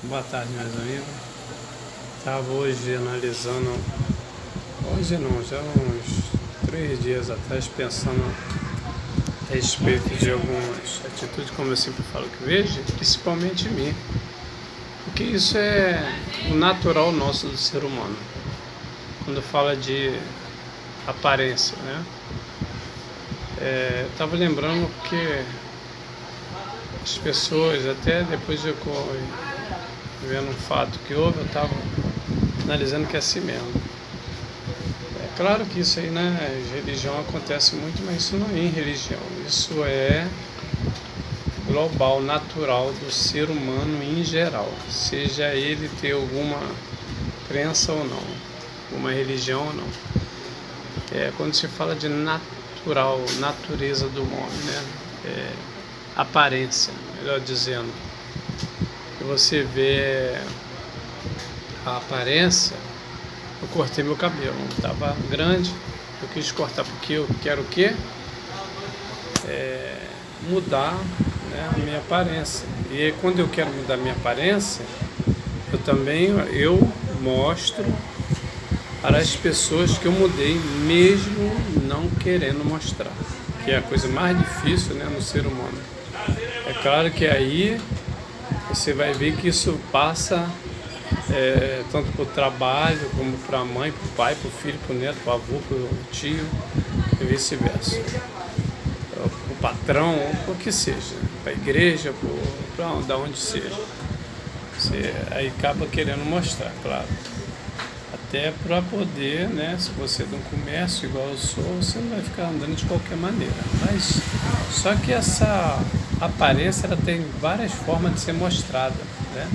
Boa tarde, meus amigos. Estava hoje analisando, hoje não, já uns 3 dias atrás, pensando a respeito de algumas atitudes, como eu sempre falo que vejo, principalmente em mim. Porque isso é o natural nosso do ser humano. Quando fala de aparência, né? Estava lembrando que as pessoas, até depois de vendo um fato que houve, eu estava analisando que é assim mesmo. É claro que isso aí, né, religião acontece muito, mas isso não é em religião, isso é global, natural do ser humano em geral, seja ele ter alguma crença ou não, uma religião ou não. Quando se fala de natural, natureza do homem, né, aparência, melhor dizendo, que você vê a aparência. Eu cortei meu cabelo, estava grande, eu quis cortar porque eu quero o quê? Mudar, né, a minha aparência. E quando eu quero mudar a minha aparência, eu mostro para as pessoas que eu mudei, mesmo não querendo mostrar, que é a coisa mais difícil, né, no ser humano. É claro que aí você vai ver que isso passa tanto para o trabalho, como para a mãe, para o pai, para o filho, para o neto, para o avô, para o tio, e vice-versa. Para o patrão, ou o que seja, para a igreja, para onde seja. Você aí acaba querendo mostrar, claro. Até para poder, né, se você é de um comércio igual eu sou, você não vai ficar andando de qualquer maneira. Mas só que essa aparência ela tem várias formas de ser mostrada, né?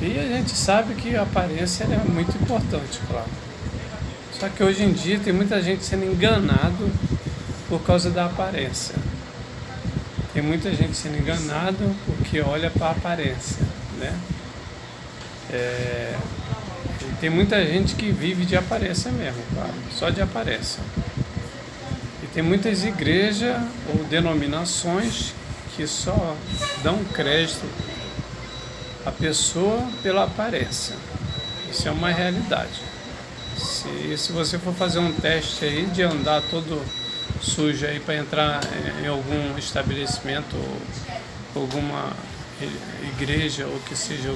E a gente sabe que a aparência é muito importante, claro. Só que hoje em dia tem muita gente sendo enganado por causa da aparência. Tem muita gente sendo enganado porque olha para a aparência, né? Tem muita gente que vive de aparência mesmo, claro, só de aparência. E tem muitas igrejas ou denominações que só dão crédito à pessoa pela aparência. Isso é uma realidade. Se você for fazer um teste aí de andar todo sujo aí para entrar em algum estabelecimento ou alguma igreja ou que seja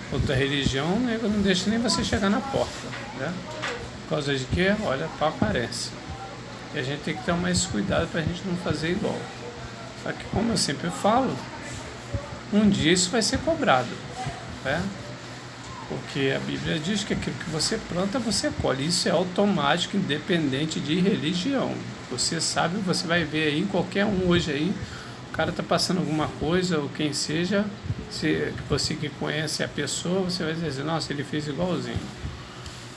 outra religião, né, não deixa nem você chegar na porta, né? Por causa de quê? Olha para a aparência. E a gente tem que ter mais cuidado para a gente não fazer igual. Só que, como eu sempre falo, um dia isso vai ser cobrado, né? Porque a Bíblia diz que aquilo que você planta, você colhe. Isso é automático, independente de religião. Você sabe, você vai ver aí, qualquer um hoje aí, o cara está passando alguma coisa, ou quem seja, você que conhece a pessoa, você vai dizer, nossa, ele fez igualzinho,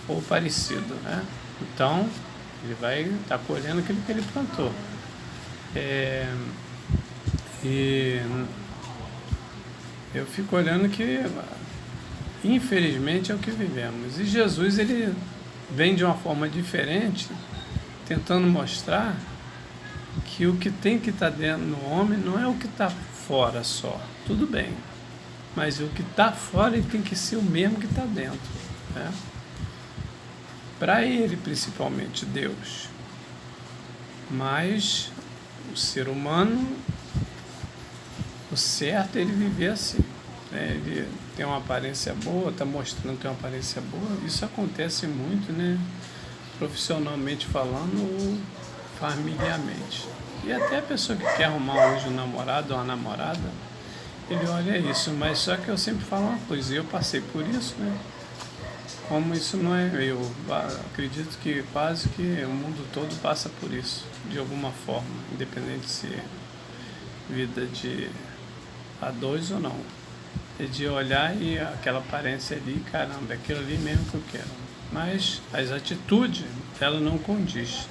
ou parecido, né? Então, ele vai estar colhendo aquilo que ele plantou. E eu fico olhando que infelizmente é o que vivemos. E Jesus, ele vem de uma forma diferente, tentando mostrar que o que tem que estar dentro do homem não é o que está fora só. Tudo bem. Mas o que está fora ele tem que ser o mesmo que está dentro, né? Para ele, principalmente, Deus. Mas o ser humano, o certo é ele viver assim. Ele tem uma aparência boa, está mostrando que tem uma aparência boa. Isso acontece muito, né? Profissionalmente falando ou familiarmente. E até a pessoa que quer arrumar hoje um namorado ou uma namorada, ele olha isso. Mas só que eu sempre falo uma coisa, eu passei por isso, né? Como isso não é, eu acredito que quase que o mundo todo passa por isso, de alguma forma, independente se vida de a dois ou não. É de olhar e aquela aparência ali, caramba, é aquilo ali mesmo que eu quero. Mas as atitudes, ela não condiz.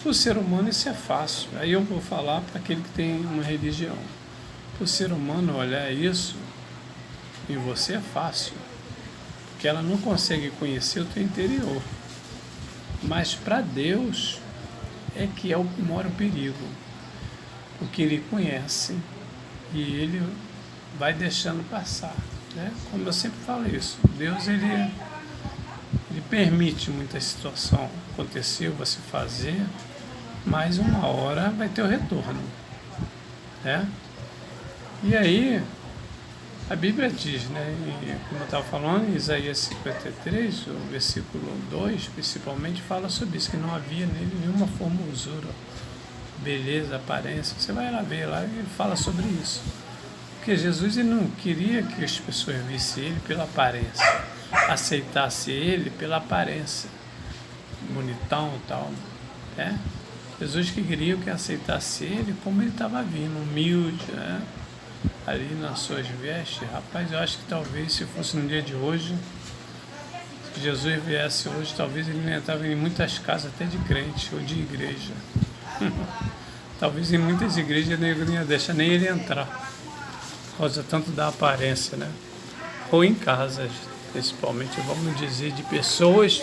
Para o ser humano isso é fácil. Aí eu vou falar para aquele que tem uma religião. Para o ser humano olhar isso em você é fácil. Porque ela não consegue conhecer o teu interior. Mas para Deus é que mora o perigo. Porque Ele conhece e Ele vai deixando passar, né? Como eu sempre falo isso, Deus ele permite muita situação acontecer, você fazer, mas uma hora vai ter o retorno, né? E aí, a Bíblia diz, né, como eu estava falando, em Isaías 53, o versículo 2, principalmente, fala sobre isso, que não havia nele nenhuma formosura, beleza, aparência. Você vai lá ver, lá ele fala sobre isso. Porque Jesus ele não queria que as pessoas vissem ele pela aparência, aceitassem ele pela aparência, bonitão e tal, né? Jesus que queria que aceitasse ele como ele estava vindo, humilde, né? Ali nas suas vestes. Rapaz, eu acho que talvez se fosse no dia de hoje, se Jesus viesse hoje, talvez ele não entrava em muitas casas até de crente ou de igreja. Talvez em muitas igrejas ele não ia deixar nem ele entrar, por causa tanto da aparência, né? Ou em casas, principalmente, vamos dizer, de pessoas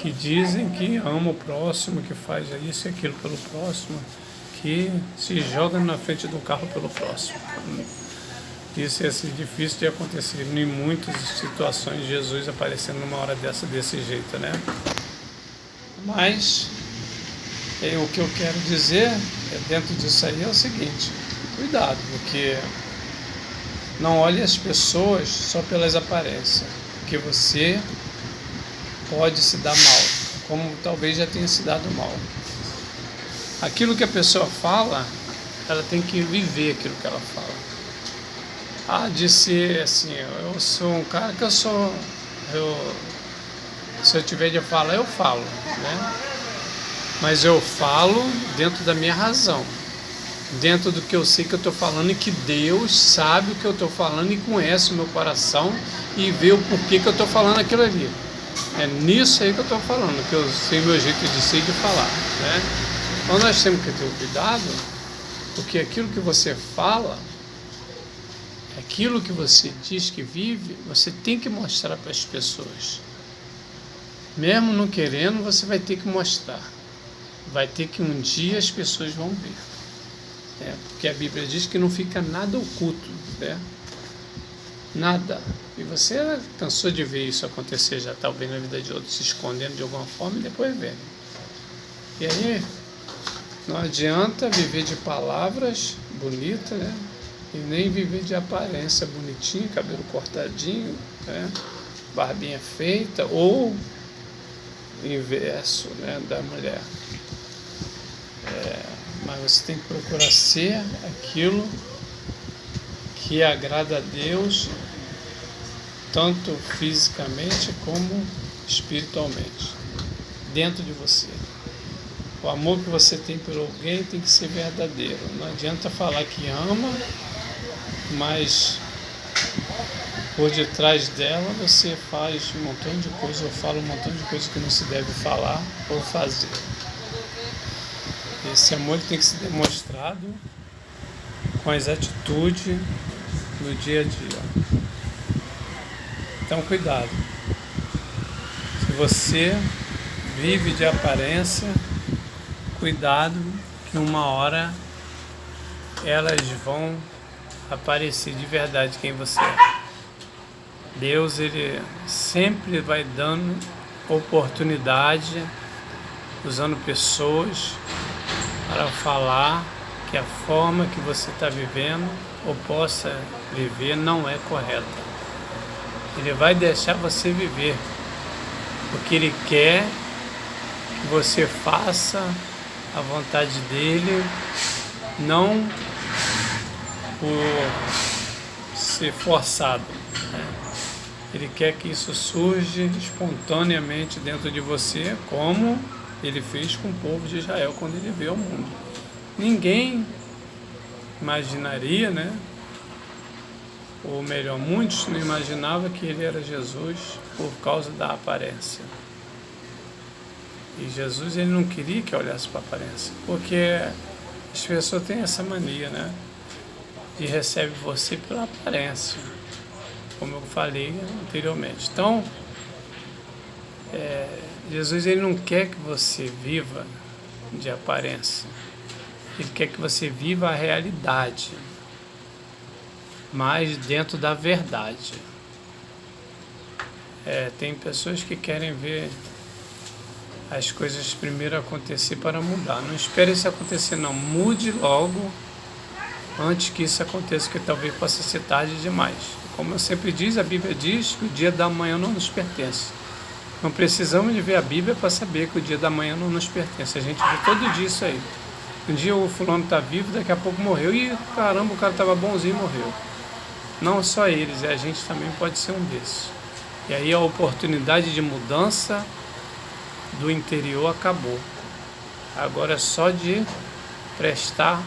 que dizem que ama o próximo, que faz isso e aquilo pelo próximo, que se joga na frente do carro pelo próximo. Isso é assim, difícil de acontecer em muitas situações, Jesus aparecendo numa hora dessa desse jeito, né? Mas o que eu quero dizer dentro disso aí é o seguinte: cuidado, porque não olhe as pessoas só pelas aparências, porque você pode se dar mal, como talvez já tenha se dado mal. Aquilo que a pessoa fala, ela tem que viver aquilo que ela fala. Ah, de ser assim, eu sou um cara que se eu tiver de falar, eu falo, né? Mas eu falo dentro da minha razão, dentro do que eu sei que eu estou falando, e que Deus sabe o que eu estou falando e conhece o meu coração e vê o porquê que eu estou falando aquilo ali. É nisso aí que eu estou falando, que eu sei meu jeito de ser e de falar, né? Então nós temos que ter cuidado, porque aquilo que você fala, aquilo que você diz que vive, você tem que mostrar para as pessoas. Mesmo não querendo, você vai ter que mostrar. Vai ter que um dia as pessoas vão ver. Porque a Bíblia diz que não fica nada oculto, né? Nada. E você cansou de ver isso acontecer, já talvez na vida de outros, se escondendo de alguma forma e depois vendo. E aí, não adianta viver de palavras bonitas, né? E nem viver de aparência bonitinho, cabelo cortadinho, né? Barbinha feita, ou inverso, né, da mulher. Mas você tem que procurar ser aquilo que agrada a Deus, tanto fisicamente como espiritualmente, dentro de você. O amor que você tem por alguém tem que ser verdadeiro. Não adianta falar que ama, mas por detrás dela você faz um montão de coisa, ou fala um montão de coisa que não se deve falar ou fazer. Esse amor tem que ser demonstrado com as atitudes no dia a dia. Então cuidado. Se você vive de aparência, cuidado que uma hora elas vão aparecer de verdade quem você é. Deus, ele sempre vai dando oportunidade, usando pessoas para falar que a forma que você está vivendo ou possa viver não é correta. Ele vai deixar você viver, porque ele quer que você faça a vontade dele, não por ser forçado, né? Ele quer que isso surja espontaneamente dentro de você, como ele fez com o povo de Israel quando ele veio ao mundo. Ninguém imaginaria, né? Ou melhor, muitos não imaginavam que ele era Jesus por causa da aparência. E Jesus, ele não queria que olhasse para a aparência, porque as pessoas têm essa mania, né? E recebe você pela aparência, como eu falei anteriormente. Então, Jesus, ele não quer que você viva de aparência. Ele quer que você viva a realidade. mas dentro da verdade. Tem pessoas que querem ver as coisas primeiro acontecer para mudar. Não espere isso acontecer, não. Mude logo antes que isso aconteça, que talvez possa ser tarde demais. Como eu sempre diz, a Bíblia diz que o dia da manhã não nos pertence. Não precisamos de ver a Bíblia para saber que o dia da manhã não nos pertence. A gente vê todo dia isso aí. Um dia o fulano está vivo, daqui a pouco morreu. E caramba, o cara estava bonzinho e morreu. Não só eles, a gente também pode ser um desses. E aí a oportunidade de mudança do interior acabou. Agora é só de prestar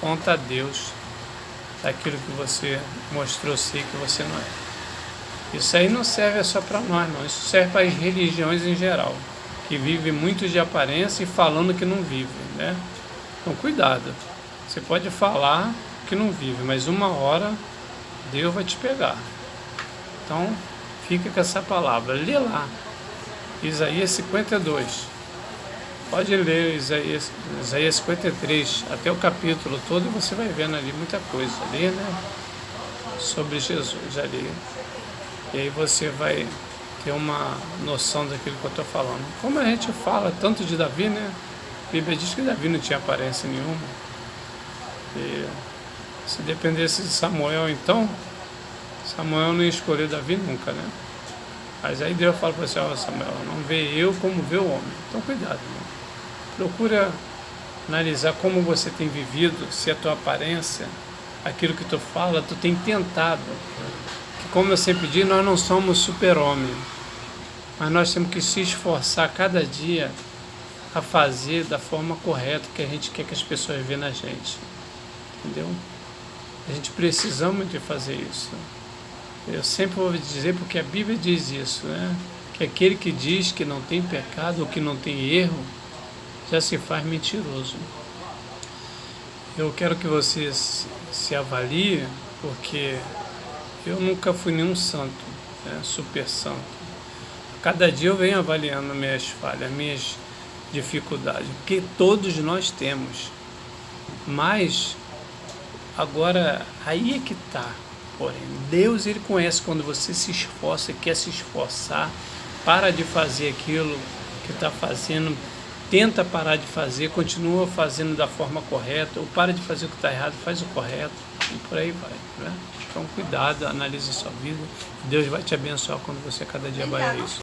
conta a Deus daquilo que você mostrou ser que você não é. Isso aí não serve só para nós, não. Isso serve para as religiões em geral, que vivem muito de aparência e falando que não vivem, né? Então cuidado. Você pode falar que não vive, mas uma hora Deus vai te pegar. Então fica com essa palavra. Lê lá. Isaías 52. Pode ler Isaías 53, até o capítulo todo, e você vai vendo ali muita coisa ali, né? Sobre Jesus ali. E aí você vai ter uma noção daquilo que eu estou falando. Como a gente fala tanto de Davi, né? A Bíblia diz que Davi não tinha aparência nenhuma. E se dependesse de Samuel, então, Samuel não ia escolher Davi nunca, né? Mas aí Deus fala para você, Samuel, não vê eu como vê o homem. Então cuidado, né? Procura analisar como você tem vivido, se a tua aparência, aquilo que tu fala, tu tem tentado. Que, como eu sempre digo, nós não somos super-homem, mas nós temos que se esforçar cada dia a fazer da forma correta que a gente quer que as pessoas vejam na gente. Entendeu? A gente precisamos de fazer isso. Eu sempre vou dizer, porque a Bíblia diz isso, né? Que aquele que diz que não tem pecado ou que não tem erro, já se faz mentiroso. Eu quero que você se avalie, porque eu nunca fui nenhum santo, né? Super santo. Cada dia eu venho avaliando minhas falhas, minhas dificuldades, porque todos nós temos. Mas, agora, aí é que está. Porém, Deus, Ele conhece quando você se esforça, quer se esforçar, para de fazer aquilo que está fazendo, tenta parar de fazer, continua fazendo da forma correta, ou para de fazer o que está errado, faz o correto, e por aí vai, né? Então, cuidado, analise a sua vida, Deus vai te abençoar quando você cada dia vai a isso.